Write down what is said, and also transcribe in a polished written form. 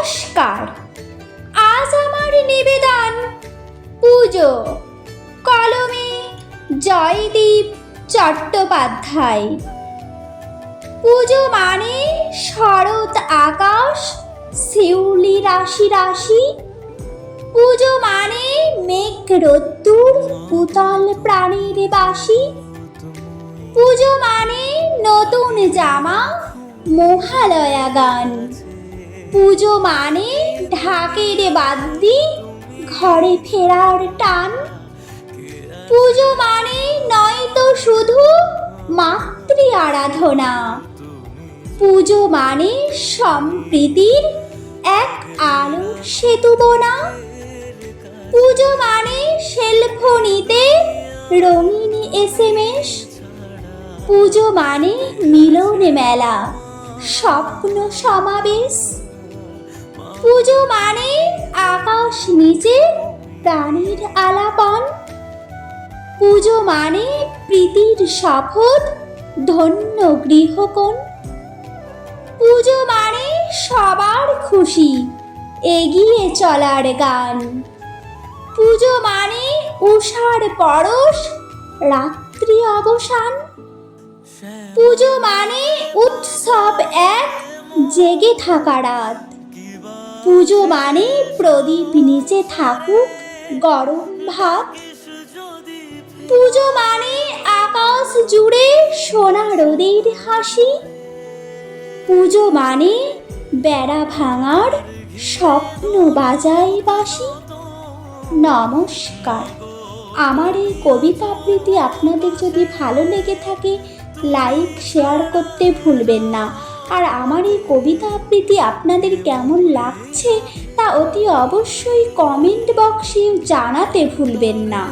নমস্কার। আজ আমার নিবেদন পুজো, কলমে জয়দীপ চট্টোপাধ্যায়। পুজো মানে শরৎ আকাশ, শিউলি রাশি রাশি। পুজো মানে মেঘ রোদ্দুর, উতল প্রাণীর বাসি। পুজো মানে নতুন জামা, মহালয়া গান। পুজো মানে ঢাকের বাদ্যি, ঘরে ফেরার টান। পুজো মানে নয়তো শুধু মাতৃ আরাধনা। পুজো মানে সম্প্রীতির এক আলোর সেতু বোনা। পুজো মানে সেলফোনিতে রঙিন SMS। পুজো মানে মিলন মেলা, স্বপ্ন সমাবেশ। পুজো মানে আকাশ নিচে প্রাণীর আলাপন। পুজো মানে প্রীতির শপথ, ধন্য গৃহকোণ। পুজো মানে সবার খুশি, এগিয়ে চলার গান। পুজো মানে উষার পরশ, রাত্রি অবসান। পুজো মানে উৎসব এক, জেগে থাকা রাত। পুজো মানে প্রদীপ নিচে থাকুক গরম ভাত। পুজো মানে আকাশ জুড়ে সোনা রোদের হাসি। পুজো মানে বেড়া ভাঙার স্বপ্ন বাজায় বাঁশি। নমস্কার। আমার এই কবিতা আবৃত্তি আপনাদের যদি ভালো লেগে থাকে, লাইক শেয়ার করতে ভুলবেন না। আর আমার এই কবিতা আবৃত্তি আপনাদের কেমন লাগছে তা অতি অবশ্যই কমেন্ট বক্সে জানাতে ভুলবেন না।